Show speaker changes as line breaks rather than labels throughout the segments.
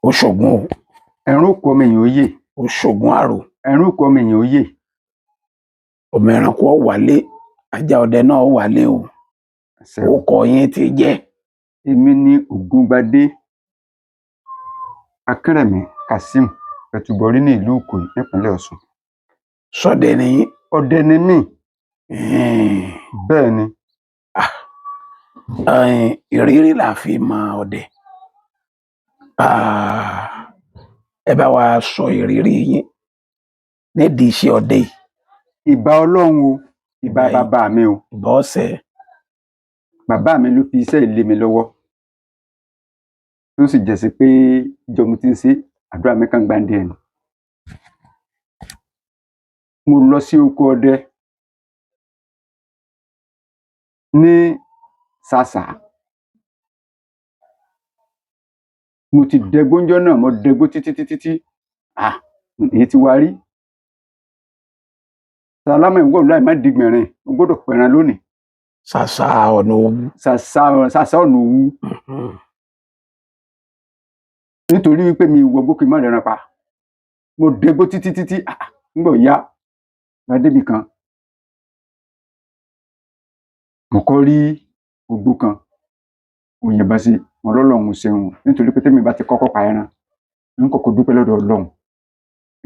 ó ṣògùn o,
ẹ̀rún kọ ọmọ èèyàn ó yè,
ó ṣògùn àrò,
ẹ̀rún kọ ọmọ èèyàn ó yè.
ọmọ ẹranko ó wálé, ajá ọdẹ náà ó wálé o. Ó kọ yín ti jẹ́.
Èmi ni Ògúngbadé Akínrẹ̀mí Kazeem Pẹ̀tùbọ̀rí ní ìlú Ìkòyí nípínlẹ̀ Ọ̀ṣun.
Ṣọdẹ ni yín?
Ọdẹ ni mí. Bẹ́ẹ̀ ni.
Ìrírí là fi mọ ọdẹ. Ẹ bá wa sọ ìrírí yín nídìí iṣẹ́ ọdẹ yìí.
Ìbà Ọlọ́run o, ìbà bàbá mi o.
Ìbà ọ̀sẹ̀.
Bàbá mi ló fi iṣẹ́ ilé mi lọ́wọ́. Tó sì jẹ́ sí pé ìjọ mo ti ń ṣe àdúrà mi kan gbàǹdé ẹni. Mo lọ sí oko ọdẹ ní Ṣàṣà. Mo ti dẹgbó ńjọ́ náà, mo dẹgbó títí. Èyí ti wá rí. Sàlámà ìwọ láì má dìgbẹ̀rin, mo gbọ́dọ̀ pẹran lónìí.
Ṣàṣà ọ̀nà Òwu.
Ṣàṣà ọ̀nà Òwu. Nítorí wípé mi wọ gbókè má rẹran pa. Mo dẹgbó títí. Nígbà ó yá, bá débì kan. Mo kọ́ rí ògbó kan. Mo yìnbọn sí, mo lọ́lọ́run ṣeun. Nítorí pé tèmi bá ti kọ́kọ́ pa ẹran, n kọ́kọ́ dúpẹ́ lọ́dọ̀ Ọlọ́run.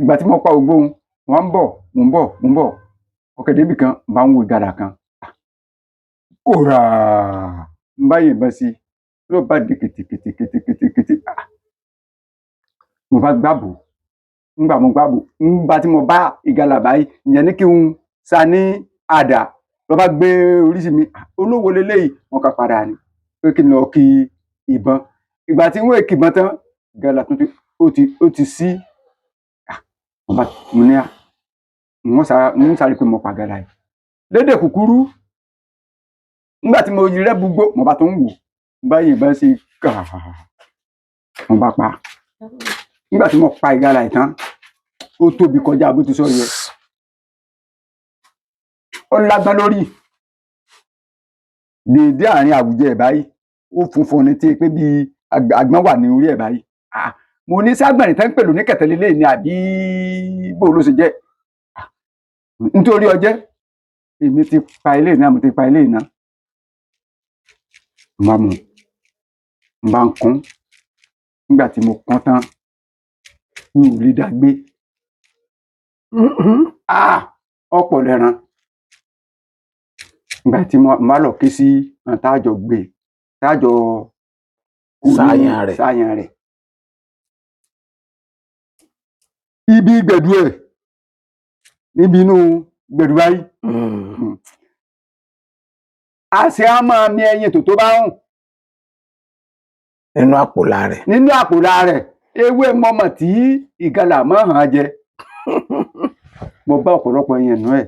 Ìgbà tí mo pa ògbó òun, wọ́n ń bọ̀. Ọkẹ́ débì kan, bá ń wo ìgalà kan. Kóra! N bá yìnbọn sí, ló bá di kìtìkìtì. Mo bá gbàbò. Nígbà mo gbàbò, nígbà tí mo bá ìgalà báyìí, ìyẹn ní kí n sa ní àdá. Ló bá gbé orí sí mi. Olówó leléyìí, wọ́n kà padà ni. Pé kí n lọ kí ìbọn. Ìgbà tí wọ́n kì ìbọn tán, ìgalà tó ti sí. Mo ní n sáré pé mo pa ìgalà yìí. Lédè kúkúrú, nígbà tí mo rẹ́ bugbó, mo bá tó ń wò. Mo bá yìnbọn sí kàá. Mo bá pa. Nígbà tí mo pa ìgalà yìí tán, ó tóbi kọjá bó ti sọ yẹ. Ó lágbá lórí. Dèédé àárín àwùjẹ ẹ̀ báyìí. Ó funfun ní tí pé bí àgbọn wà ní orí ẹ̀ báyìí. Mo ní ságbọ̀nrín tán ń pè lóní kẹ̀tẹ́ leléyìí ni àbí bó ló ṣe jẹ́. Nítorí ọjẹ́, èmi ti pa eléyìí náà, mo ti pa eléyìí náà. Mo bá mú, mo bá ń kún. Nígbà tí mo kún tán, mi ò lè dá gbé. Ọ̀pọ̀ lẹ́ran. Ìgbà tí mo bá lọ ké sí àwọn tájọ gbé, tájọ sáyàn rẹ̀. Ibi gbẹ̀du ẹ̀, níbi inú gbẹ̀du báyìí. Àṣẹ á máa mi ẹyin tó bá hùn.
Nínú àpòlá rẹ̀.
Nínú àpòlá rẹ̀. Ewé mọ̀mọ̀ tí ìgalà máa hàn jẹ. Mo bá ọ̀pọ̀lọpọ̀ ẹyin nínú ẹ̀.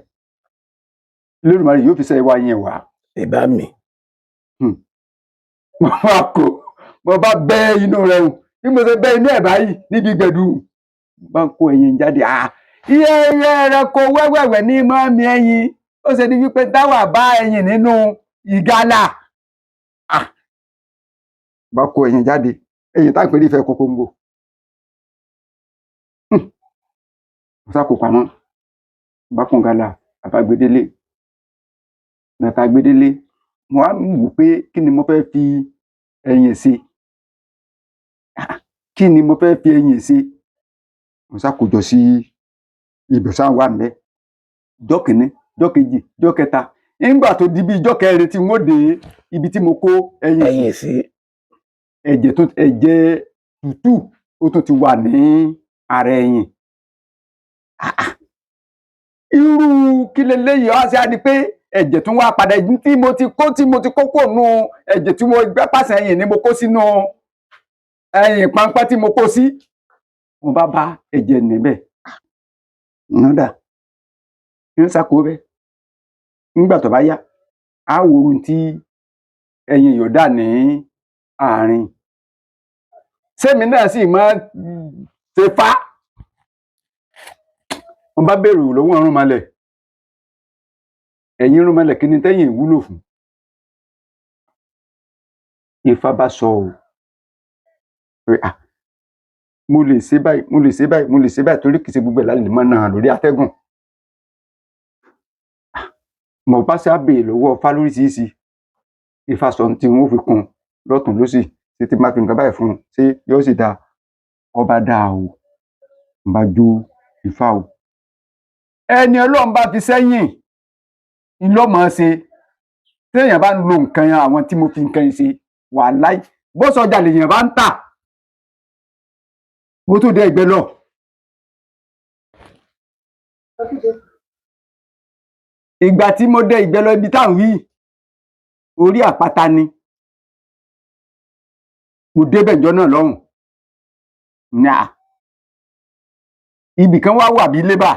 Olódùmarè yóò fi ṣe wá yẹn wá.
Ìbá mi.
Mo bá bẹ́ inú rẹ̀ hùn. Bí mo ṣe bẹ́ inú ẹ̀ báyìí níbi gbẹ̀du, bá ń kó ẹyin jáde. Iye ẹranko wẹ́wẹ̀wẹ̀ ní máa mi ẹyin. Ó ṣe ní wípé táwà bá ẹyin nínú ìgalà. Bá kó ẹyin jáde. Ẹyin tá ń pè ní ìfẹ́ kókóńgò. Mo sá kó pamọ́. Bá kún ìgalà, bàbá gbedélé. Bàbá gbedélé. Mo wá wò pé kí ni mo fẹ́ fi ẹyin ṣe. Kí ni mo fẹ́ fi ẹyin ṣe. Mo sá kó jọ sí ibùsọ̀ wà ńbẹ̀. Ọjọ́ kìíní, ọjọ́ kejì, ọjọ́ kẹta. Nígbà tó di bí ọjọ́ kẹrin tí mo dé ibi tí mo kó ẹyin sí. Ẹ̀jẹ̀ tútù ó tún ti wà ní ara ẹyin. Irú kí leléyìí wá sí á di pé ẹ̀jẹ̀ tún wá padà tí mo ti kó kò nú ẹ̀jẹ̀ tí mo gbẹ́ pàṣẹ ẹyin ni mo kó sínú ẹyin pàǹpá tí mo kó sí. Mo bá ẹ̀jẹ̀ níbẹ̀. Nọ́dà. Ń sàkó bẹ́. Nígbà tó bá yá, á wo ohun tí ẹyin yóò dà ní àárín. Sẹ́mi náà sì máa ṣe fá. Mo bá bèrè lọ́wọ́ Ọ̀rúnmọlẹ̀. Ẹ̀yin Ọ̀rúnmọlẹ̀ kí ni tẹ́yin wúlò fún? Ifá bá sọ o. Pé mo lè ṣe báyìí mo lè ṣe báyìí mo lè ṣe báyìí torí kìí ṣe gbogbo ẹ̀ la lè máa nà lórí atẹ́gùn. Mo bá ṣáà béèrè lọ́wọ́ Ifá lóríṣiríṣi, Ifá sọ tí wọn ó fi kún lọ́tùn lósì ṣé tí n bá fi nǹkan báyìí fún un ṣé yóò sì dáa. Ọba dáa o, n bá jó Ifá o. Ẹni Ọlọ́run bá fi sẹ́yìn ń lọ́ mọ̀ ọ́n ṣe. Téèyàn bá ń lo nǹkan àwọn tí mo fi nǹkan yìí ṣe wàláhì bó sọjà lèèyàn bá ń tà mo tó dé ìgbẹ́ lọ. Ìgbà tí mo dé ìgbẹ́ lọ ibi tá à ń wí orí àpáta ni mo débẹ̀ ìjọ náà lọ́hùn. Ibì kan wá wà bí lébà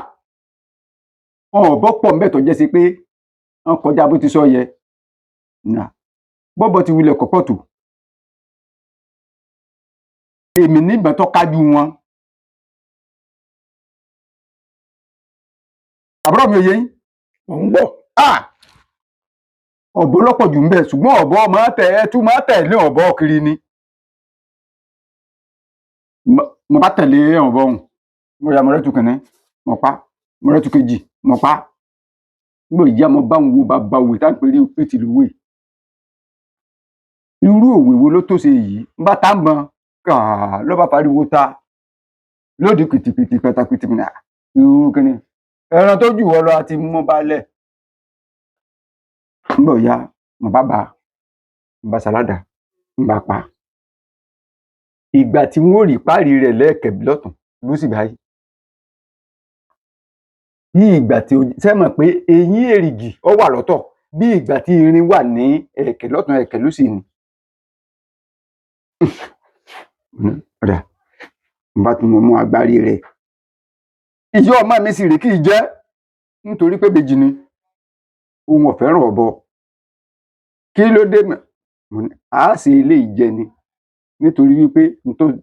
ọ̀bọ pọ̀ ńbẹ̀ tó jẹ́ sí pé wọ́n kọjá bó ti sọ yẹ. Bọ́bọ ti wulẹ̀ kọ́pọ̀ tó èmi níbọn tó kájú wọn. Àbúrò mi ò yé yín.
Mò ń gbọ́.
Ọ̀bọ lọ́pọ̀ jù ńbẹ̀ ṣùgbọ́n ọ̀bọ máa tẹ̀lé ọ̀bọ kiri ni. Mo bá tẹ̀lé ọ̀bọ ọ̀hún mo ya mọ̀rẹ́tù kìnní mo pa mọ̀rẹ́tù kejì mo pa. Nígbà ìjà mo bá ń wo bàbá òwe tá à ń pè ní pétì lówè. Irú òwe wo ló tó ṣe yìí? N bá tá ń bọn kàá ló bá pariwo ta lódì pìtìpìtì pẹ̀tàpìtì mi irú kíni ẹran tó jù wọ́ lọ àti mú balẹ̀. Nígbà ó yá mo bá bá n bá sàládà n bá pa. Ìgbà tí wọn ò rí páàrí rẹ̀ lẹ́ẹ̀kẹ́ lọ́tùn ló sì báyìí. Bí ìgbà tí ṣé mọ̀ pé eyín èrìgì ó wà lọ́tọ̀ bí ìgbà tí irin wà ní ẹ̀kẹ́ lọ́tùn ẹ̀kẹ́ lósì ni. Ọ̀dà n bá tún mú agbárí rẹ̀. Ìyá ọmọ mi sì rè kí ì jẹ́ nítorí pé bèjì ni òun ò fẹ́ràn ọ̀bọ. Kí ló dé mọ̀? A ṣe ilé ìjẹ ni nítorí wípé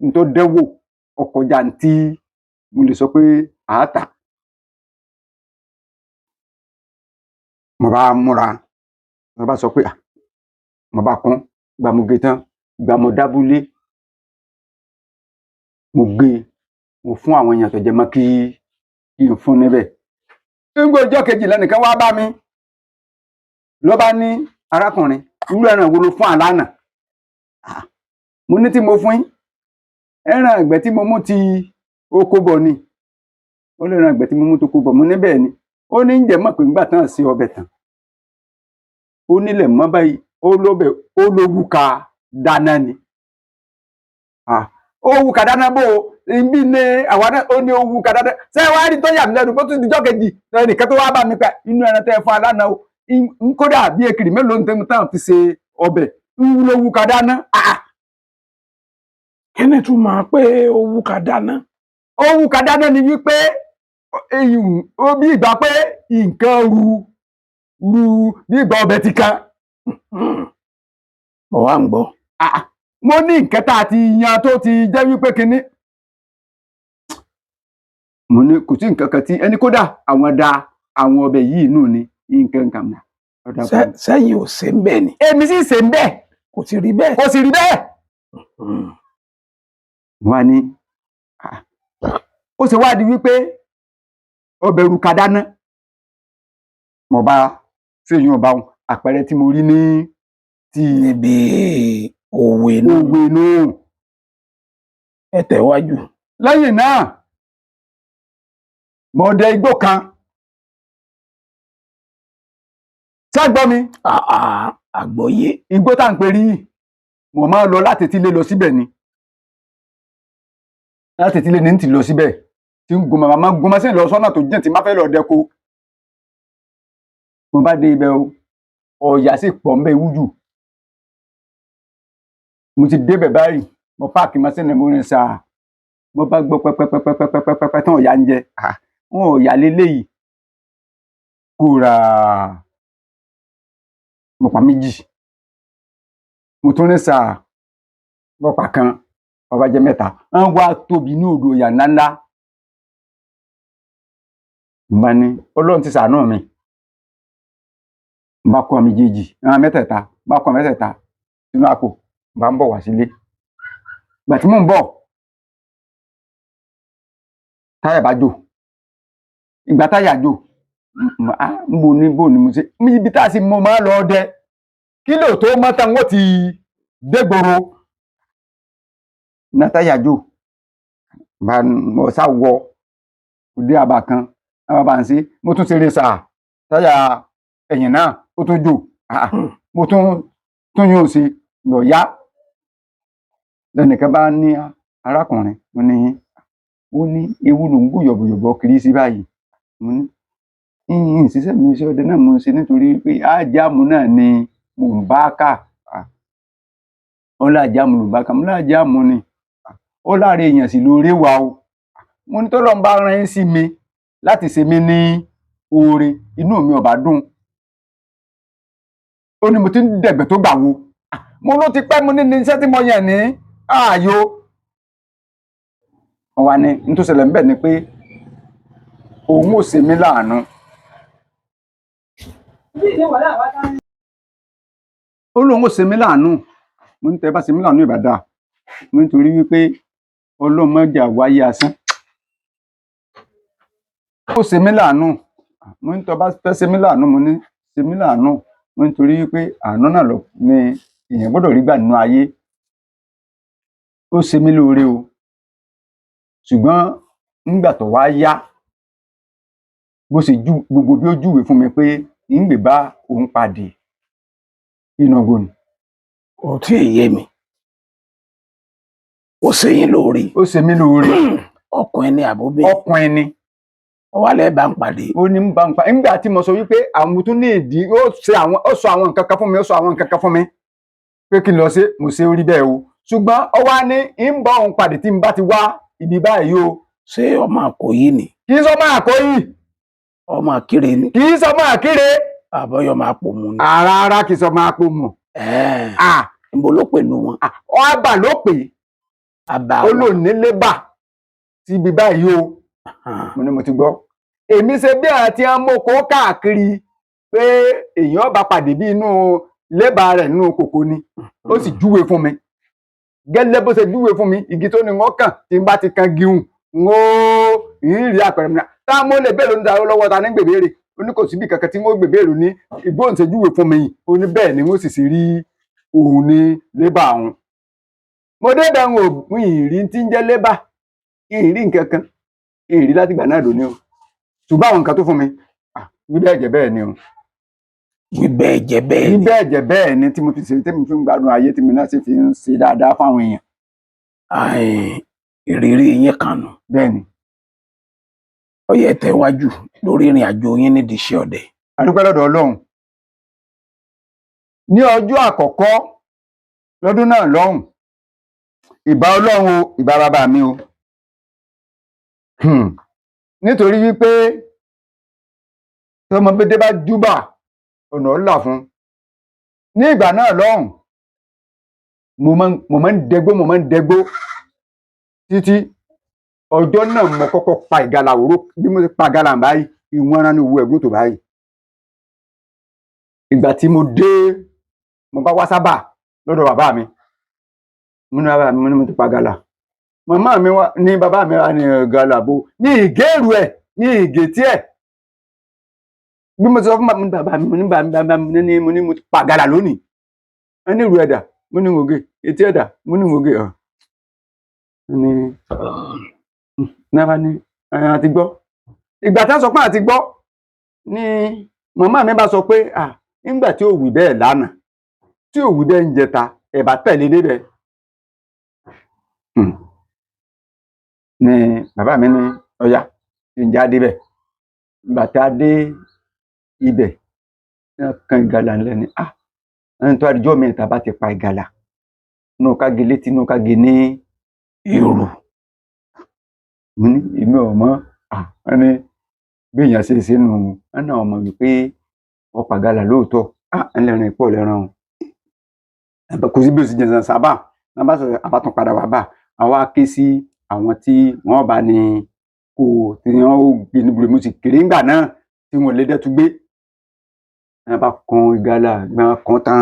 n tó dẹ́wò ọkọjá tí mo lè sọ pé àá tà. Mo bá múra mo bá sọ pé mo bá kún ìgbà mo gé tán ìgbà mo dábúlé mo gé mo fún àwọn èèyàn tó jẹ mọ́ kí n fún níbẹ̀. Nígbà ọjọ́ kejì lẹ́nìkan wá bá mi ló bá ní arákùnrin irú ẹran wo ló fún àlánà? Mo ní tí mo fún yín ẹran ìgbẹ́ tí mo mú ti oko bọ̀ ni. Ó lè ran ìgbẹ́ tí mo mú tó oko bọ̀ mo ní bẹ́ẹ̀ ni. Ó ní ǹjẹ́ mọ̀ pé nígbà tán ṣe ọbẹ̀ tán ó nílẹ̀ mọ́ báyìí ó lóbẹ̀ ó lówú ka dáná ni. Ó wú ka dáná bó o ibi ní àwa náà ó ní ó wú ka dáná. Ṣé wàá rí tó yà mí lẹ́nu bó tún dijọ́ kejì ẹnìkan tó wá bá mi pa inú ẹran tẹ́ ẹ fún àlánà o kódà bí ekiri mélòó ní tẹ́mu táwọn ti ṣe ọbẹ̀ ń ló wú ka dáná.
Kí ni túmọ̀ pé ó wú ka dáná?
Ó wú ka dáná ni wípé ó bí ìgbà pé nǹkan ru bí ìgbà ọbẹ̀ ti kan.
Mo wá ń gbọ́.
Mo ní nǹkan tá a ti yan tó ti jẹ́ wípé kinní. Mo ní kò sí nǹkan kan tí ẹni kódà àwọn da àwọn ọbẹ̀ yìí nù ni nǹkan kan mọ̀.
Sẹ́yìn ò ṣe ń bẹ̀ ni.
Èmi sì ṣe ń bẹ̀.
Kò sì rí bẹ́ẹ̀.
Kò sì rí bẹ́ẹ̀. Wọ́n á ní ó ṣe wá di wípé ọbẹ̀ ru ka dáná. Mo bá ṣèyún ọba wọn àpẹẹrẹ tí mo rí ní ti
níbi òwe
nù.
Ẹ tẹ̀wájú.
Lẹ́yìn náà mo dé igbó kan. Ṣé mi?
Àgbọ́yé.
Igbó tá à ń pè rí mo máa lọ láti etílé lọ síbẹ̀ ni. Láti etílé ní ti lọ síbẹ̀ tí ń gun màmá gun mọ́sìn lọ sọ́nà tó jìn tí má fẹ́ lọ dẹko. Mo bá dé ibẹ̀ o ọ̀yà sì pọ̀ ńbẹ̀ wújù. Mo ti débẹ̀ báyìí mo páàkì mọ́sìn ní mo rìn sáà mo bá gbọ́ pẹ́pẹ́pẹ́pẹ́pẹ́pẹ́ tán ọ̀yà ń jẹ. Wọn ọ̀yà leléyìí kóra mo pa méjì mo tún rìn sáà mo pa kan ọba jẹ mẹ́ta wọ́n wá tóbi ní odò ọ̀yà ńláńlá. Mo bá ní Ọlọ́run ti ṣàánú mi. Mo bá kó àwọn méjèèjì àwọn mẹ́tẹ̀ẹ̀ta bá kó àwọn mẹ́tẹ̀ẹ̀ta sínú àpò bá ń bọ̀ wá sílé. Ìgbà tí mò ń bọ̀ táyà bá jò ìgbà táyà jò bó ni mo ṣe ibi tá a sì mọ máa lọ ọdẹ kí ló tó mọ́ tán wọ́n ti dégboro iná táyà jò mo sá wọ òde àbá kan àwọn bá ń ṣe mo tún ṣeré sáà táyà ẹ̀yìn náà ó tún jò mo tún yóò ṣe lọ yá lẹ́nìkan bá ní arákùnrin ó ní ewu ló ń gbò yọ̀bọ̀yọ̀bọ̀ kiri sí báyìí mo ní ìṣiṣẹ́ mi iṣẹ́ ọdẹ náà mo ń ṣe nítorí pé ájáàmù náà ni mò ń bá kà ó lájáàmù ló ń bá kà mo lájáàmù ni ó láre èèyàn sì lóore wa o mo ní tọ́lọ́ ń bá rán yín sí mi láti ṣe mí ní oore inú mi ò bá dùn ó ní mo ti ń dẹ̀gbẹ́ tó gbà wo mo ló ti pẹ́ mo ní iṣẹ́ tí mo yàn ní ààyò wọn wá ní nítorí ṣẹlẹ̀ ńbẹ̀ ni pé òun ò ṣe mí láàánú ó lóun ò ṣe mí láàánú mo ní tẹ́ bá ṣe mí láàánú ìbàdàn mo nítorí wípé ọlọ́mọjà wáyé asán ó ṣe mí láàánú mo ní tọ́ bá fẹ́ ṣe mí láàánú mo ní ṣe mí láàánú mo nítorí wípé àánú náà lọ ni èèyàn gbọ́dọ̀ rí gbà nínú ayé ó ṣe mí lóore o ṣùgbọ́n nígbà tó wá yá bó ṣe gbogbo bí ó júwe fún mi pé ń gbé bá òun pàdé ìnáwó ni.
Ó tí ì yé mi ó ṣe yín lóore.
Ó ṣe mí lóore.
Ọkùnrin ni àbóbí.
Ọkùnrin ni.
Ó wà lẹ́ẹ̀ bá ń pàdé.
Ó ní ń bá ń pàdé nígbà tí mo sọ wípé àwọn tún ní ìdí ó sọ àwọn nǹkan kan fún mi ó sọ àwọn nǹkan kan fún mi pé kí n lọ ṣe mo ṣe orí bẹ́ẹ̀ o ṣùgbọ́n ó wá ní ń bá òun pàdé tí n bá ti wá ibi báyìí o.
Ṣé ọmọ Àkòyí ni?
Kì í sọ ọmọ Àkòyí.
Ọmọ Àkírè ni?
Kì í sọ ọmọ Àkírè.
Àbọ̀yọ̀ máa pò mù ni.
Rárá kì í sọ ọmọ Àpòmù.
Níbo ló pè nù wọn?
Àbà ló pè é.
Àbà
ó lò nílé bà tí ibi báyìí o. Mo ní mo ti gbọ́. Èmi ṣe bí àti amókò káàkiri pé èèyàn bá pàdé bí inú lébà rẹ̀ nínú kòkó ni ó sì júwe fún mi gẹ́lẹ́ bó ṣe júwe fún mi igi tó ní wọ́n kàn tí n bá ti kan gihun n ó rí àpẹẹrẹ mi náà tá a mọ̀ lè bẹ́ẹ̀ ló ń darọ́ lọ́wọ́ ta ní gbèbéèrè ó ní kò síbi kankan tí wọ́n gbèbéèrè ní ìgbóhùn ṣe júwe fún mi yìí ó ní bẹ́ẹ̀ ni wọ́n sì sì rí òun ní lébà òun. Mo dé bẹ́ẹ̀ ń wò ìrí tí ń jẹ́ lébà ìrí nǹkan kan ìrí láti ìgbà náà lónìí o ṣùgbọ́n àwọn nǹkan tó fún mi wí bẹ́ẹ̀ jẹ́ bẹ́ẹ̀ ni o.
Wí bẹ́ẹ̀ jẹ́ bẹ́ẹ̀ ni.
Wí bẹ́ẹ̀ jẹ́ bẹ́ẹ̀ ni tí mo fi ṣe tí mo fi ń gbádùn ayé tí mo náà sì fi ń ṣe dáadáa fáwọn èèyàn.
Ìrírí yín kan nù.
Bẹ́ẹ̀ ni.
Ó yẹ tẹ̀wájú lórí ìrìn àjò yín nídìí iṣẹ́ ọdẹ.
A dúpẹ́ lọ́dọ̀ Ọlọ́run. Ní ọjọ́ àkọ́kọ́ lọ́dún náà lọ́hùn ìbà Ọlọ́run o ìbà bàbá mi o. Nítorí wípé tí ọmọdé bá júbà ọ̀nà ọ̀là fún ní ìgbà náà lọ́hùn mo máa ń dẹgbó títí ọjọ́ náà mo kọ́kọ́ pa ìgalà òró bí mo ti pa ìgalà báyìí ìwọ̀n ara ní owó ẹ̀gbọ́n tó báyìí. Ìgbà tí mo dé mo bá wá sábà lọ́dọ̀ bàbá mi mo ní bàbá mi mo ní mo ti pa ìgalà màmá mi wá ní bàbá mi wá ní ìgalà bo ní ìgéèrú ẹ̀ ní ìgètí ẹ̀ bí mo ti sọ fún bàbá mi mo ní bàbá mi mo ní mo ti pa ìgalà lónìí ẹ ní ìrù ẹ̀dà mo ní ngògè etí ẹ̀dà mo ní ngògè ní náà ní àti gbọ́ ìgbà tí wọ́n sọ pé àti gbọ́ ni màmá mi bá sọ pé nígbà tí ò wí bẹ́ẹ̀ lánàá tí ò wí bẹ́ẹ̀ ń jẹta ẹ̀ bá tẹ̀lé débẹ̀ ni bàbá mi ní ọ̀yá kí n já débẹ̀ ìgbà tí a dé ibẹ̀ ní kan ìgalà ńlẹ̀ ni ẹni tó àdìjọ́ mi ìta bá ti pa ìgalà inú ká gé létí inú ká gé ní ìrù mo ní èmi ò mọ̀ wọ́n ní bí èèyàn ṣe ṣe nù wọ́n náà mọ̀ wípé ọ̀pá ìgalà lóòótọ́ ẹlẹ́rìn pọ̀ lẹ́ràn o kò sí bí o sì jẹ̀sán sábà náà bá sọ̀rọ̀ àbátún padà wà bá àwa ké sí àwọn tí wọ́n bá ní kó tí wọ́n ó gbé níbi mo sì kéré ńgbà náà tí wọ́n lè dẹ́tú gbé wọ́n bá kan ìgalà gbọ́n kan tán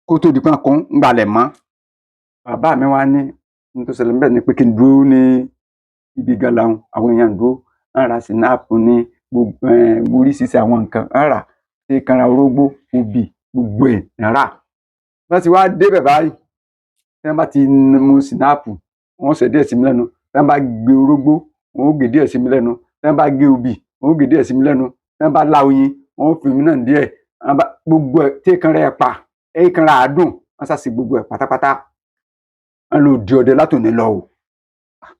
kó tó di pé wọ́n kan ń gbalẹ̀ mọ́ bàbá mi wá ní nítorí ṣẹlẹ̀ níbẹ̀ ni pé kí n dúró ní ibi ìgalà àwọn èèyàn dúró ń ra sinapu ní gbogbo oríṣiríṣi àwọn nǹkan ń rà ṣe kanra orógbó obì gbogbo ẹ̀ ń rà wọ́n ti wá débẹ̀ báyìí tí wọ́n bá ti mu sinapu wọ́n ṣe díẹ̀ sí mi lẹ́nu tí wọ́n bá gbé orógbó wọ́n ó gé díẹ̀ sí mi lẹ́nu tí wọ́n bá gé obì wọ́n ó gé díẹ̀ sí mi lẹ́nu tí wọ́n bá lá oyin wọ́n ó fi mi náà díẹ̀ gbogbo ẹ̀ tí kanra ẹ̀pà kanra àádùn wọ́n ṣàṣì gbogbo ẹ̀ pátápátá wọ́n lò di ọdẹ látòní lọ o.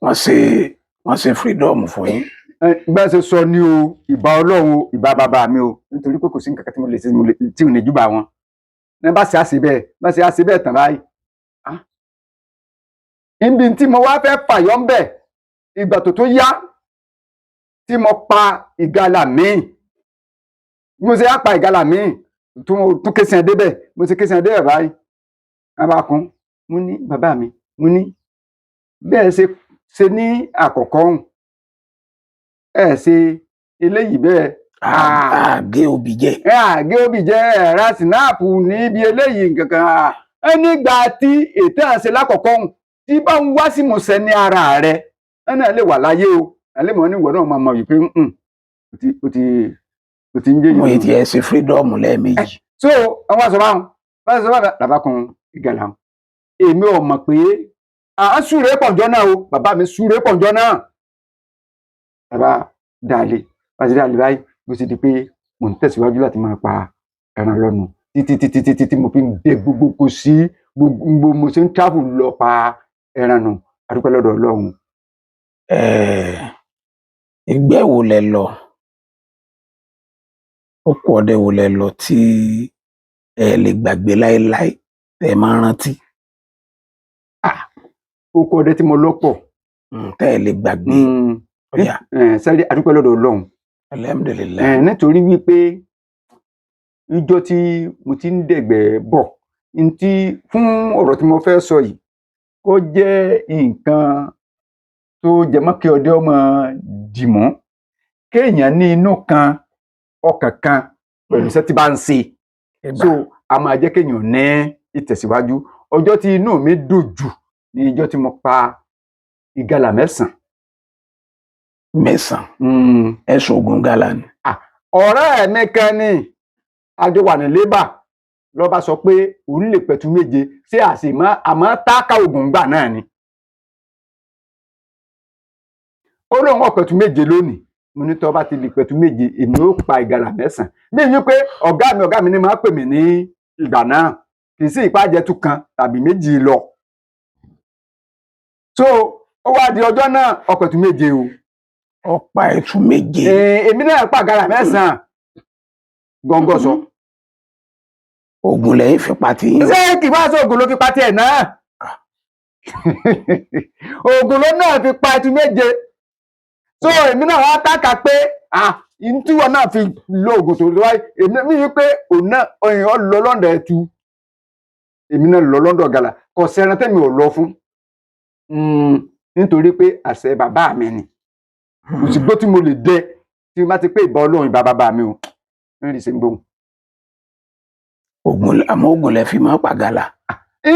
wọ́n ṣe freedom fún yín.
bẹ́ẹ̀ ṣe sọ ní o ìbà Ọlọ́run o ìbà bàbá mi o nítorí pé kò sí nǹkan kan tí mo lè ṣe tí ò ní júbà wọn ní bá ṣe àṣe bẹ́ẹ̀ tàn báyìí. ibi tí mo wá fẹ́ fàyọ́ ń bẹ̀ ìgbà tó yá tí mo pa ìgalà míì mo ṣe á pa ìgalà míì tó kéṣin débẹ̀ mo ṣe kéṣin débẹ̀ báyìí abakun mo ní bàbá mi mo ní bẹ́ẹ̀ ṣe ní àkọ́kọ́ ọ̀hún ẹ̀ ṣe eléyìí bẹ́ẹ̀.
àgé obì jẹ.
àgé obì jẹ ẹ̀rá sinapu níbi eléyìí nǹkankan nígbà tí ètò àṣẹ lákọ̀ọ́kọ́ ọ̀hún tí bá ń wá sí mọ̀ọ́sẹ̀ ní ara rẹ̀ ẹ̀ náà lè wà láyé o àlẹ́ mọ̀ níwọ̀n náà máa mọ̀ wípé o ti ń jẹ́ yìí.
mo ti ẹ̀ ṣe freedom lẹ́ẹ̀mejì.
so àwọn àṣọ báwọn làbákan ìgalà èmi ò mọ̀ pé à ń súre pọ̀njọ́ náà o bàbá mi súre pọ̀njọ́ náà bàbá dàlẹ bàtí dàlẹ báyìí bó ṣe di pé mò ń tẹ̀síwájú láti máa pa ẹran lọ́nu títí mo fi ń dé gbogbo kò sí gbogbo mo ṣe ń travel lọ pa ẹran nù àdúpẹ́ lọ́dọ̀ Ọlọ́run.
ìgbẹ́ wo lẹ lọ ó kú ọdẹ wo lẹ lọ tí ẹ lè gbàgbé láéláé tẹ máa rántí.
ó kọ ọdẹ tí mo lọ́pọ̀
tẹ ẹ lè gbàgbé.
sáré àdúpẹ́ lọ́dọ̀ Ọlọ́run.
alhamdulilayi.
nítorí wípé ìjọ tí mo ti ń dẹ̀gbẹ́ bọ̀ fún ọ̀rọ̀ tí mo fẹ́ sọ yìí kó jẹ́ nǹkan tó jẹmọ́ kí ọdẹ ọmọ dìmọ́ kéèyàn ní inú kan ọkàn kan pẹ̀lú iṣẹ́ tí bá ń ṣe so a máa jẹ́ kéèyàn ní ìtẹ̀síwájú ọjọ́ tí inú mi dùn jù ní ìjọ tí mo pa ìgalà mẹ́sàn-án.
ẹ̀sùn ogun gala ni.
ọ̀rẹ́ mi kan ní àjọ wà ní lébà ló bá sọ pé òun lè pẹ̀tù méje ṣé àmọ́ táàkà ogun gbà náà ni. ó lóun ọ̀pẹ̀tù méje lónìí mo ní tó bá ti lè pẹ̀tù méje èmi ó pa ìgalà mẹ́sàn-án ní ìyí pé ọ̀gá mi ni máa pè mí ní ìgbà náà kì í sí ìpàjẹ́tù kan tàbí méjì lọ. so ó wá di ọjọ́ náà ọ̀pẹ̀tù méje o.
ọ̀pá ẹ̀tù méje.
èmi náà pa ìgalà mẹ́sàn-án gọ́ngọ́ sọ.
oògùn lẹ́yìn fi pa tí yín.
ṣé kì í bá sọ oògùn ló fi pa tiẹ̀ náà. oògùn ló náà fi pa ẹ̀tù méje. so èmi náà wá tàkà pé ìtúwọ náà fi lo oògùn tó lọ wáyé èmi mi rí pé òun náà ọ lọ lọ́ndọ̀ ẹ̀tù èmi náà lọ lọ́ndọ̀ gàlà kò sẹ́ran tẹ́mi ò lọ fún nítorí pé àṣẹ bàbá mi ni òsìgbó tí mo lè dẹ tí má ti pé ìbá Ọlọ́run ìbá bàbá mi ò ń rí sí gbóhùn.
oògùn lẹ fi máa pa gàlà.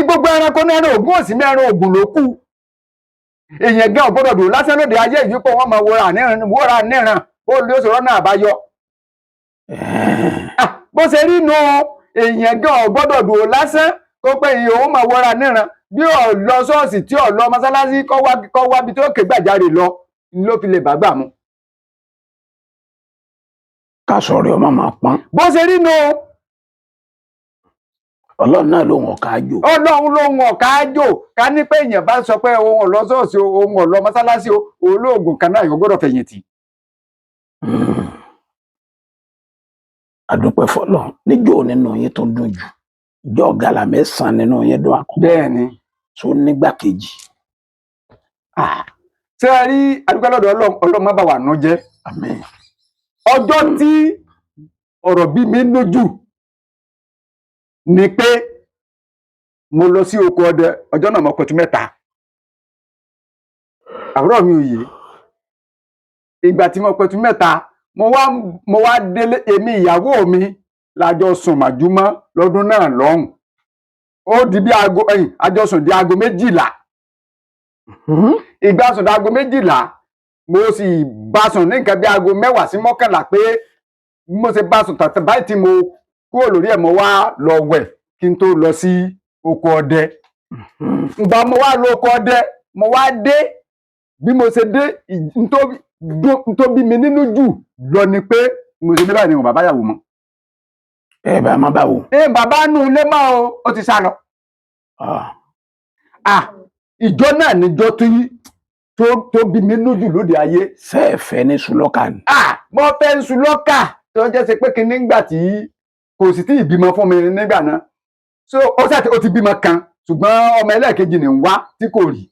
gbogbo ẹranko ní ẹran oògùn òsì mẹ́rin oògùn ló kù èèyàn gẹ́ ọ̀gbọ́dọ̀ dùn lásán lóde ayé yìí pé wọ́n máa wọra níran ó lè sọ̀rọ̀ náà àbáyọ. bó ṣe rí nu èèyàn gẹ́ ọ̀gbọ́dọ̀ dùn lásán kó pé òun máa wọra níran bí ò lọ ṣọ́ọ̀ṣì tí ò lọ mọ́sálásí kọ́ wá bí tó ké gbàjarè lọ ló fi lè bá gbà mu.
ká sọ̀rọ̀ ọmọ máa pọ́n.
bó ṣe rí nu.
Ọlọ́run náà lòun ọ̀ka ájò.
Ọlọ́run lòun ọ̀ka ájò ká ní pé èèyàn bá sọ pé òun ò lọ ṣọ́ọ̀ṣì òun ò lọ mọ́sálásí olóògùn kan náà yóò gbọ́dọ̀ fẹ̀yìntì.
àdúpẹ́ fọlọ́ níjọ́ nínú yín tó dùn jù ìjọ gàlà mẹ́sàn-án nínú yín dùn àkọ́kọ́.
bẹ́ẹ̀ni.
tó nígbàkejì.
ṣé ẹ rí àdúpẹ́ lọ́dọ̀ Ọlọ́run má bà wà nú jẹ́.
àmín.
ọjọ́ tí ọ̀rọ̀ bí mi lójú ni pé mo lọ sí oko ọdẹ ọjọ́ náà mo pẹ̀tù mẹ́ta àbúrò mi ò yé ìgbà tí mo pẹ̀tù mẹ́ta mo wá délé èmi ìyàwó mi lájọ sùn màjúmọ́ lọ́dún náà lọ́hùn ó di bí àjọsùn di aago 12 ìgbà sùn di aago 12 mo sì bá sùn ní nǹkan bí aago 10 sí 11 pé mo ṣe bá sùn tàtà báyìí tí mo kúrò lórí ẹ̀ mo wá lọ wẹ̀ kí n tó lọ sí oko ọdẹ. Ìgbà mo wá lọ oko ọdẹ mo wá dé bí mo ṣe dé n tó bí mi nínú jù lọ ni pé mo ṣe dé báyìí ni bàbá yàwó mọ́.
ẹ bá má báwo.
Bàbá nù ilé mọ́ ó ti sá lọ. Ìjọ náà níjọ tó bí mi nínú jù lóde ayé.
Ṣé ẹ fẹ́ ní Sulọ́kà ni?
Mo fẹ́ Sulọ́kà tó jẹ́ ṣe pé kí nígbà tí kò sì tí ìbímọ fún mi nígbà náà. So ó ti bímọ kan ṣùgbọ́n ọmọ ẹlẹ́ẹ̀kejì ní ń wá tí kò rí.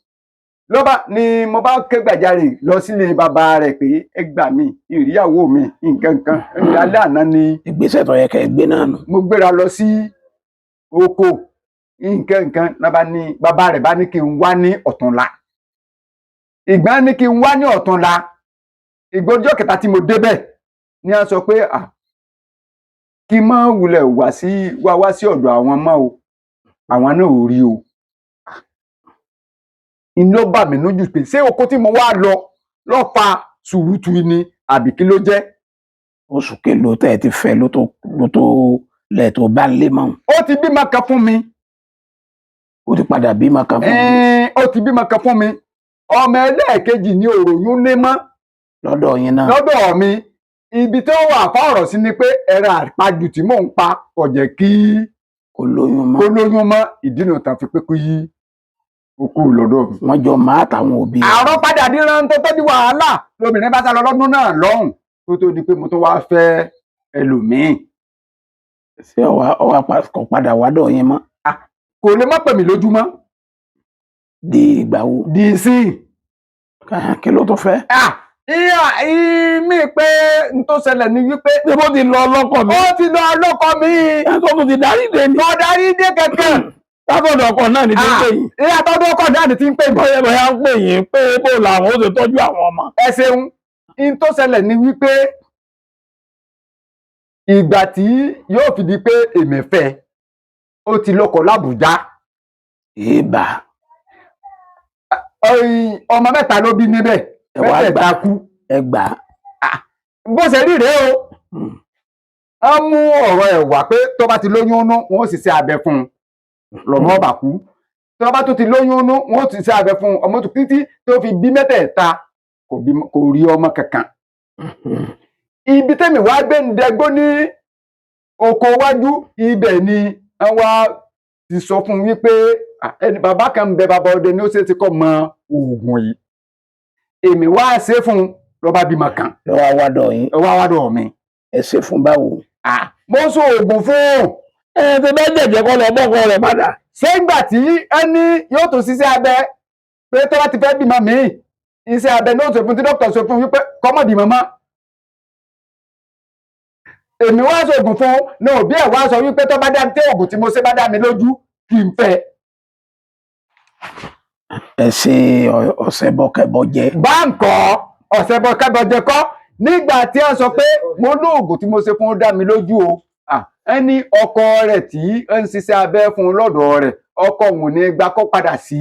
Lọ́ba ni mo bá ké gbàjarè lọ sílé bàbá rẹ̀ pé ẹ gbà mí ìríyàwó mi nǹkan ní alẹ́ àná ni.
Ìgbésẹ̀ tó yẹ kẹ́ ẹ gbé náà nù.
Mo gbéra lọ sí oko nǹkan bàbá rẹ̀ bá ní kí n wá ní ọ̀túnla. Ìgbà ní kí n wá ní ọ̀túnla. Ìgbọ́jọ́ kẹta tí mo débẹ̀ ni a sọ pé kí n má wulẹ̀ wá sí ọ̀dọ̀ àwọn mọ́ o, àwọn náà ò rí o. Iná bà mí lójú pé ṣé oko tí mo wá lọ fa sùúrùtù ni àbí kí ló jẹ́?
Oṣù kélòó tẹ́ ẹ ti fẹ́ ló tó lẹ̀ tó bá ń lé mọ́.
Ó ti bímọ kan fún mi.
Ó ti padà bímọ kan fún mi.
Ó ti bímọ kan fún mi. Ọmọ ẹlẹ́ẹ̀kejì ni òròyún lé mọ́.
Lọ́dọ̀ yín náà.
Lọ́dọ̀ mi. Ibi tó wà fọ́ọ̀rọ̀ sí ni pé ẹran àpajù tí mò ń pa kò jẹ́ kí
kó lóyún
mọ́ ìdí nìyẹn tàn fi pé kó yí okú lọ́dọ̀ mi.
Wọ́n jọ máa tàwọn òbí.
Àrọ́ padà díran tó di wàhálà lóbìnrin bá sá lọ lọ́dún náà lọ́hùn tó di pé mo tún wá fẹ́ ẹlòmíì.
Ṣé ọwọ́ kò padà wádọ̀ yín mọ́?
Kò lè má pè mí lójúmọ́.
Di ìgbà wo?
Di sí.
Kí ló tó fẹ́?
Mi pé n tó ṣẹlẹ̀ ni wípé.
Ṣé bó ti lọ ọlọ́kọ mi?
Ó ti lọ ọlọ́kọ mi.
Ẹ̀kọ́ tó ti darí dé ni.
Kò darí dé kankan.
Látọ̀dọ̀ ọkọ náà ni ti ń pè yín.
Látọ̀dọ̀ ọkọ náà ni ti ń pè yín.
Bóyá ń pè yín pé bó làwọn ó ti tọ́jú àwọn ọmọ.
Ẹ ṣeun. N tó ṣẹlẹ̀ ni wípé ìgbà tí yóò fi di pé èmi fẹ́ ó ti lọ́kọ l'Àbújá.
Ìbà.
Ọmọ mẹ́ta ló bí níbẹ̀. Mẹ́tẹ̀ẹ̀ta kú.
Ẹgbà.
Bó ṣe rí rèé o. Wọ́n mú ọ̀rọ̀ ẹ̀ wá pé tó bá ti lóyún inú wọn ó sì ṣe abẹ fún un lọ́mọ ọba kú. Tó bá tó ti lóyún inú wọn ó sì ṣe abẹ fún un ọmọ tó títí tó fi bí mẹ́tẹ̀ẹ̀ta kò rí ọmọ kankan. Ibi tẹ́mi wá gbé ń dẹgbó ní oko iwájú ibẹ̀ ni wọ́n wá ti sọ fún un wípé ẹni bàbá kan ń bẹ bàbá ọdẹ ni ó ṣe ti kọ́ mọ oògùn yìí. Èmi wá ṣe fún un lọ́ba bímọ kan.
Lọ́wọ́ wádọ̀ yín.
Lọ́wọ́ wádọ̀ mi.
Ẹ ṣe fún báwo?
Mo sọ oògùn fún.
Ti bá jẹ̀jẹ̀ kọ́ lọ bọ́kọ rẹ̀ padà.
Ṣé ìgbà tí ẹni yóò tún ṣiṣẹ́ abẹ pé tó bá ti fẹ́ bímọ mi iṣẹ́ abẹ náà sọ fún tí dókítà sọ fún wípé kọ́mọ̀ bímọ mọ́. Èmi wá sọ oògùn fún náà òbí ẹ̀ wá sọ wípé tó bá dá tí oògùn tí mo ṣe bá dá mi lójú kí n fẹ́.
Ẹ ṣe ọ̀sẹ̀bọ̀kẹ́bọ̀jẹ.
Báǹkọ́ ọ̀sẹ̀bọ̀kẹ́bọ̀jẹ kọ́ nígbà tí wọ́n sọ pé mo lóògùn tí mo ṣe fún dá mi lójú o. Ẹni ọkọ rẹ̀ tí ń ṣiṣẹ́ abẹ fún lọ́dọ̀ rẹ̀ ọkọ òun ní gba kó padà sí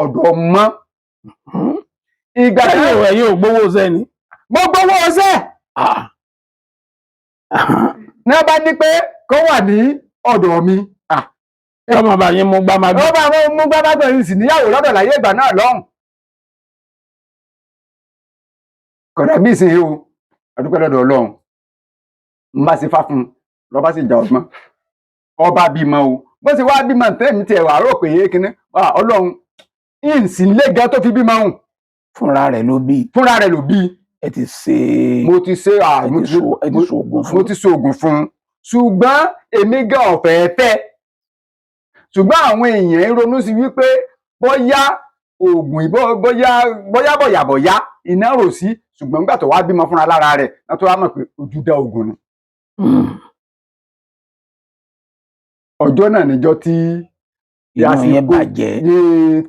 ọ̀dọ̀ mọ́. Ìgbà tí
ẹ̀yin ò gbowó ṣẹ́ ni.
Mo gbowó ṣẹ́. Ní wọ́n bá ní pé kó wà ní ọ̀dọ̀ mi.
Ọmọ bàbá yín mú gbámagbé.
Ọba àwọn mú gbámagbé yìí sì níyàwó lọ́dọ̀ láyé ìgbà náà lọ́hùn. Kódà bí ìsìn o àdúpẹ́ lọ́dọ̀ Ọlọ́run n bá ṣe fá fún un lọ́ba sì jà ọgbọ́n ọba bímọ o bó ṣe wá bímọ tẹ́mi tiẹ̀ wà rò pé kíní Ọlọ́run ìsìn lé gan tó fi bímọ hùn.
Fúnra rẹ̀ ló bí.
Fúnra rẹ̀ ló bí.
Ẹ ti ṣe.
Mo ti ṣe mo ti ṣe oògùn fún un ṣùgbọ́n èmi gan ọ̀fẹ́ fẹ́. Ṣùgbọ́n àwọn èèyàn ronú sí wípé bóyá oògùn bóyá iná rò sí ṣùgbọ́n nígbà tó wá bímọ fúnra lára rẹ̀ náà tó wá mọ̀ pé ojú dá oògùn ni. Ọjọ́ náà níjọ́ tí
inú yẹn bàjẹ́
ní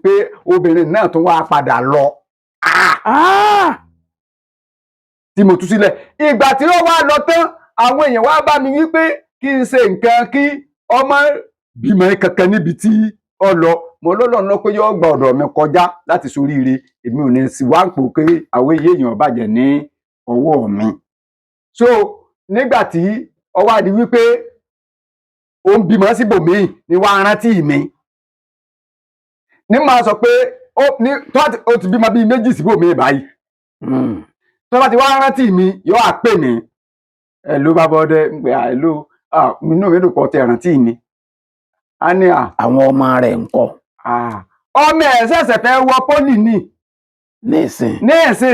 pé obìnrin náà tún wá padà lọ. Tí mo tú sílẹ̀ ìgbà tí ó wá lọ tán àwọn èèyàn wá bá mi wípé kí n ṣe nǹkan kí ọmọ bímọ kankan níbi tí ó lọ mo lọ́lọ́run lọ pé yóò gba ọ̀dọ̀ mi kọjá láti soríire èmi ò ní sí wá ń pò pé àwọn èèyàn bàjẹ́ ní ọwọ́ mi. So nígbà tí ó wá di wípé ó ń bímọ síbòmíì ní wàá rántí mi ní máa sọ pé ó ti bímọ bíi méjì síbòmíì báyìí tó bá ti wá rántí mi yóò á pè mí ẹ ló bá bọ́dẹ ń pè ẹ ló inú mi dùn pọ̀ tẹ rántí mi. A ní
àwọn ọmọ rẹ̀ ń kọ́.
ọmọ ẹ̀ ṣẹ̀ṣẹ̀ fẹ́ wọ pólì ní ìsìn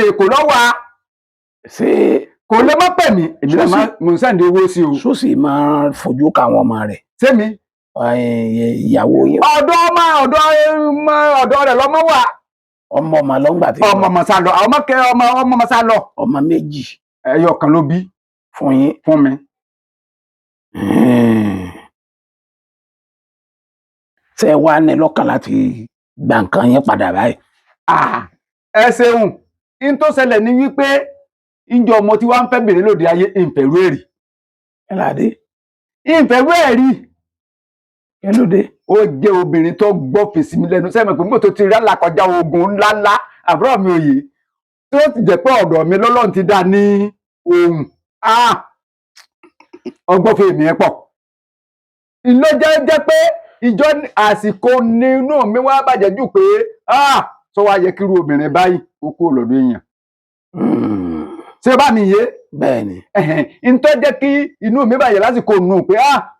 Èkó lọ́wọ́
ṣé
kò lè má pè mí èmi náà mo ń sẹ́ndí owó sí o.
sósì máa fojú ka àwọn ọmọ rẹ̀.
sẹ́mi.
ìyàwó yín.
ọ̀dọ̀ rẹ̀ lọ́mọ wà.
ọmọ ló ń gbà tí.
ọmọ sá lọ ọmọ sá lọ.
ọmọ méjì.
ẹyọ kan ló bí.
fún yín.
fún mi.
ṣé ẹ wá ní lọ́kàn láti gba nǹkan yẹn padà báyìí.
ẹ ṣeun n tó ṣẹlẹ̀ ní wípé ìjọ ọmọ tí wàá ń fẹ́ bèrè lóde ayé ìfẹ̀rú èrì.
ẹ ládé.
ìfẹ̀rú èrì.
kí ló dé.
ó jẹ́ obìnrin tó gbọ́ fèsì mi lẹ́nu sẹ́mi pé mọ́tò ti rálá kọjá ogun ńláńlá àbúrò mi òye tó ti jẹ́ pé ọ̀dọ̀ mi lọ́lọ́run ti dá ní ohun ọgbọ́n fèmí ẹ pọ̀. ìlú jẹ́ pé ìjọ àsìkò nínú mi wá bàjẹ́ jù pé sọ wá yẹ kí irú obìnrin báyìí ó kú lọ́dọ̀ èèyàn. ṣé bá mi yé.
bẹ́ẹ̀ni.
n tó jẹ́ kí inú mi bàjẹ́ lásìkò nù pé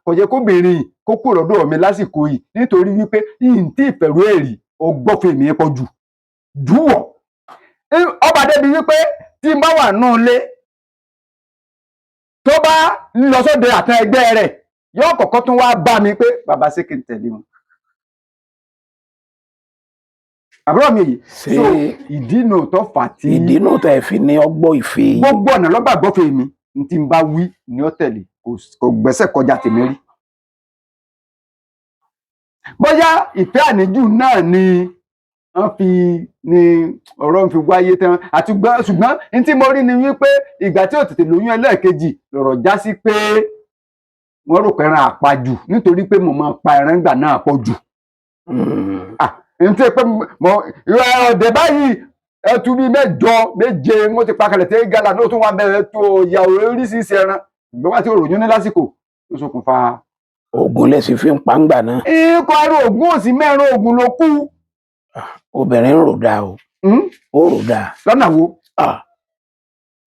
kò yẹ kóbìnrin kó kú lọ́dọ̀ mi lásìkò yìí nítorí wípé ìǹtí ìfẹ̀rù èrì ọgbọ́n fèmí ẹ pọ̀ jù jùwọ̀. ọba débi wípé tí n bá wà nù ilé tó bá ń lọ sóde àtàn ẹgbẹ́ rẹ̀ yóò kọ́kọ́ tún wá bá mi pé bàbá ṣé kí n tẹ̀lé wọn. àbúrò mi yìí so ìdínà tó fà tí.
ìdínà tó ẹ fi ní ọgbọ́n ìfẹ́ yìí.
gbogbo ọ̀nà lọ́gbàgbọ́ fẹ́ mi n tí n bá wí ni ó tẹ̀lé kò gbẹ́sẹ̀ kọjá tèmi rí. bóyá ìfẹ́ àníjù náà ni wọ́n fi ni ọ̀rọ̀ ń fi wáyé tán àti ṣùgbọ́n n tí mo rí ni wípé ìgbà tí ò tètè lóyún ẹlẹ́ẹ̀kejì lọ̀rọ̀ já sí pé wọ́n rò pé ẹran àpajù nítorí pé mo máa pa ẹran gbà náà pọ̀ jù. n tí pé ọ̀dẹ̀ báyìí ẹtù bíi mẹ́jọ méje wọ́n ti pa kalẹ̀ tẹ́ gàlà náà tún wà bẹ̀rẹ̀ tó ìyàwó oríṣiríṣi ẹran ìgbọ́n àti òròyìn ní lásìkò ló ṣokùnfà.
oògùn lẹ́sìn fi ń pa ń gbà náà.
ikọ̀ ẹrú oògùn òsì mẹ́rin oògùn ló kú.
obìnrin ń rò dáa o. ó rò dáa.
lọ́nà wo.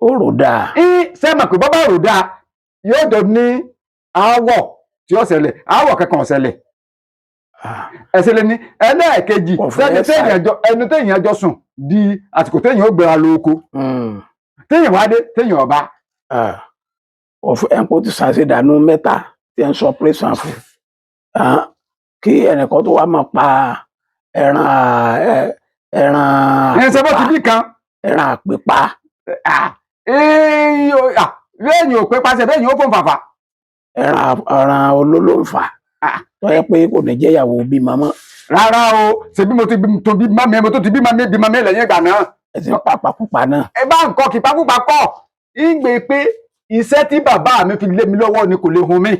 ó rò dáa.
sẹ́mà pé bọ́bá rò dáa yóò jọ ní aáwọ̀ tí ó ṣẹlẹ̀ aáwọ̀ kankan ó ṣẹlẹ̀. ẹsẹ̀ lé ní ẹlẹ́ẹ̀kejì ẹni téèyàn jọ sùn di àsìkò téèyàn ó gbéra lóko téèyàn wá dé téèyàn ọba.
ẹnpọ̀ ti ṣàṣedànù mẹ́ta tí ẹ ń sọ pírẹ́sàn fún kí ẹnìkan tó wá máa pa ẹran
ẹsẹ̀ bó ti bí kan.
ẹran àpèpá.
lẹ́yìn ò pé pàṣẹ lẹ́yìn ó fún fàfà.
ẹran olólùfà tó yẹ pé kò ní jẹ́ ìyàwó bí mamọ́.
rárá o ṣebí mo tó ti bí mamẹ́ lẹ́yìn ìgbà náà.
ẹ ti pàpà pupa náà.
ẹ bá nǹkan kí pápúpa kọ ìgbè pé iṣẹ́ tí bàbá mi fi lé mi lọ́wọ́ ni kò lè hun mi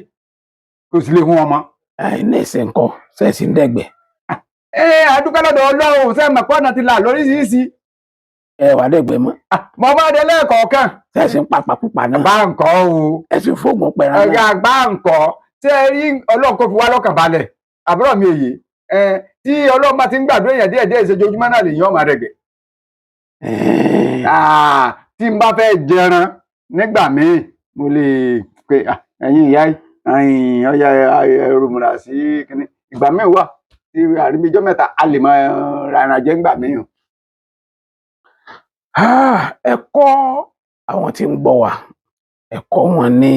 kò sì lè hun ọmọ.
ní ìsìn nǹkan ṣẹ́ẹ̀sì ń dẹ̀gbẹ́.
àdúgbò lọ́dọ̀ Ọlọ́run ṣe mọ̀ pọ́nà ti là lóríṣiríṣi.
ẹ wà dẹ̀gbẹ́ mọ́.
mo bá dé lẹ́ẹ̀kọ̀ọ̀kan.
ṣẹ́ẹ̀sì ń pàpà pupa náà.
bá nǹkan o.
ẹ sì fóògùn pẹ̀rẹ̀ náà.
ẹ̀yà gbá nǹkan tí ẹ rí Ọlọ́run kó fi wá lọ́kàn balẹ̀ àbúrò mi òye tí Ọlọ́run bá ti ń gbàdúrà èèyàn díẹ̀díẹ̀ ìṣèjọjúmọ́ náà lèèyàn máa rẹ̀gẹ̀. tí n bá fẹ́ jẹran nígbà míì mo lè pe ẹ̀yin ìyá ọ̀yà ẹrùmùrà sí kínní ìgbà míì wà tí àríbíjọ́ mẹ́ta a lè máa ra ẹran jẹ ńgbà míì.
ẹ kọ́ àwọn tí ń gbọ́ wa ẹ kọ́ wọn ní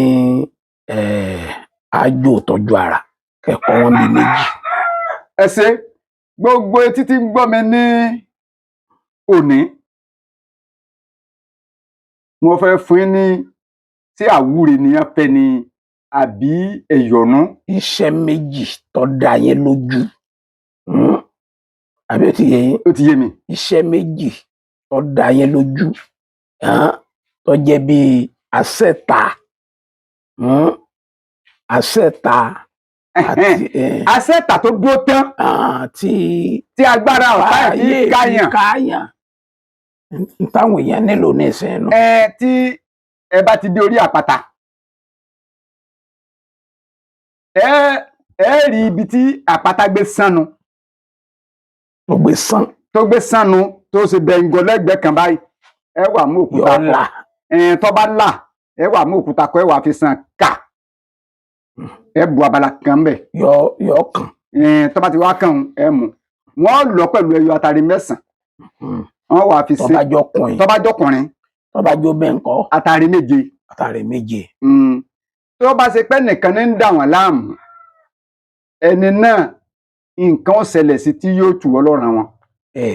àjò ìtọ́jú ara kẹ́kọ̀ọ́ wọn bíi méjì.
ẹ ṣe gbogbo etí tí ń gbọ́ mi ní òní wọ́n fẹ́ fún yín ní tí àwúre nìyẹn fẹ́ ni àbí ẹ̀yọ̀nú.
iṣẹ́ méjì tó dá yín lójú àbí ó ti yé yín.
ó ti yé mi.
iṣẹ́ méjì tó dá yín lójú tó jẹ́ bíi àṣẹta
asẹ́ta tó dúró tán tí agbára ọ̀tá yìí káyàn
táwọn èèyàn nílò ní ìsìn.
Tí ẹ bá ti dé orí àpáta ẹ rí ibi tí àpáta gbé sánu tó gbé sánu tó ṣe bẹ̀ǹgọ̀ lẹ́gbẹ̀ẹ́ kan báyìí, ẹ wá mú òkúta kọ tó bá là ẹ wá mú òkúta kọ ẹ wá fi sàn ká ẹ bu abala kan bẹ
yọ kàn
tó bá ti wá kàn ẹ mú wọn lọ pẹ̀lú ẹyọ atari 9 wọn wá fi ṣe tó bá jọkùnrin
tó bá jó bẹ́ẹ̀ ńkọ́
atari 7 tó bá ṣe pé nìkan ní ń dà wọ́n láàmú ẹni náà nǹkan ó ṣẹlẹ̀ sí tí yóò tù ọlọ́run wọn.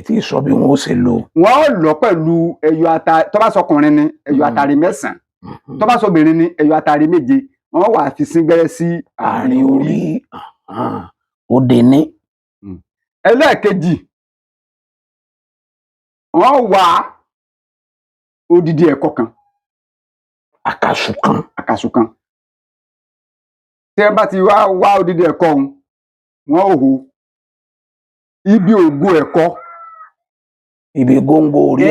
Tí sọ bí wọn ó ṣe lò.
Wọn lọ pẹ̀lú ẹyọ atari tó bá sọkùnrin ni ẹyọ atari 9 tó bá sọbìnrin ni ẹyọ atari 7 wọn wà fi sín gbẹ́rẹ́ sí àárín orí.
Ó dé ní.
Ẹlẹ́ẹ̀kejì wọn wá odidi ẹ̀kọ kan. Àkàsù kan. Tí ẹ bá ti wá odidi ẹ̀kọ ọ̀hún wọn ò hó ibi ògo ẹ̀kọ.
Ibi góńgó orí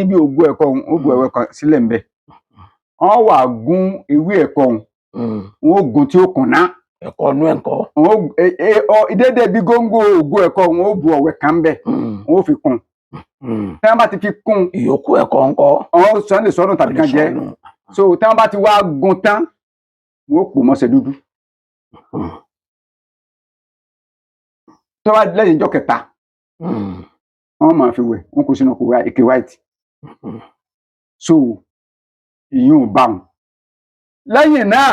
ibi ògo ẹ̀kọ ọ̀hún ó bu ẹ̀wẹ̀ kan sílẹ̀ ń bẹ. Wọ́n wà gún ewé ẹ̀kọ ọ̀hún wọn ó gún tí ó kùnà.
Ẹ̀kọ inú ẹ̀kọ.
Dédé bí góńgó ògo ẹ̀kọ wọn ó bu ọ̀wẹ̀ kan bẹ̀ wọn ó fi kún. Tí wọ́n bá ti fi kún.
Ìyókù ẹ̀kọ ńkọ́.
Sọ́nì sọ́nù tàbí kan jẹ́. So tí wọ́n bá ti wá gún tán wọn ó pò mọ́sẹ̀ dúdú. Tó bá lẹ́yìn ọjọ́ kẹta wọ́n máa fi wẹ̀ wọ́n kò sínú ike white. So ìyún ò bá wọn. Lẹ́yìn náà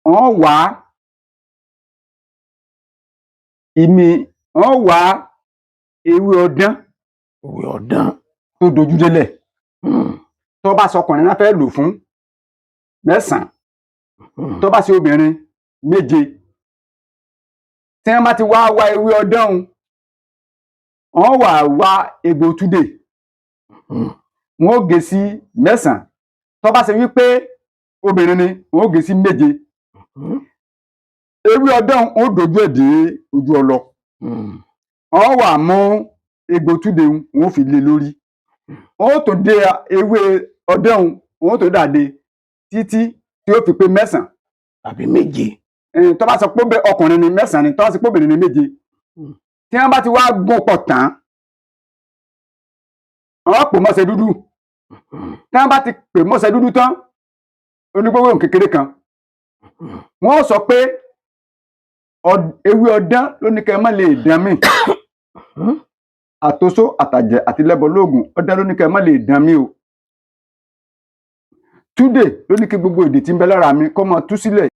wọ́n wá ewé ọdán tó dojú délẹ̀. Tó bá sọkùnrin náà fẹ́ lò fún 9 tó bá ṣe obìnrin 7. Tí wọ́n bá ti wá ewé ọdán wọ́n wá egbò túdè wọ́n ó gé sí 9. Tó bá ṣe wípé obìnrin ni wọ́n ó gé sí 7. Ewé ọdán ó dojú ẹ̀ dé ojú ọlọ. Wọ́n wá mú egbò túdè wọ́n fi lé lórí. Wọ́n tó dé ewé ọdán wọ́n tó dàdé títí tí ó fi pé 9
tàbí 7.
Tó bá sọ pé ọkùnrin ni 9 ni tó bá sọ pé obìnrin ni 7. Tí wọ́n bá ti wá gún pọ̀ tán wọ́n pò mọ́sẹ̀ dúdú. Tí wọ́n bá ti pè mọ́sẹ̀ dúdú tán onígbówó kékeré kan wọ́n sọ pé ewé ọdán ló ní kẹ́ má lè dán mí. Àtòsó àtàjẹ̀ àti lẹ́bọ lóògùn ọdán ló ní kẹ́ má lè dán mí o. Túdè ló ní kí gbogbo èdè tí ń bẹ lára mi kó máa tú sílẹ̀.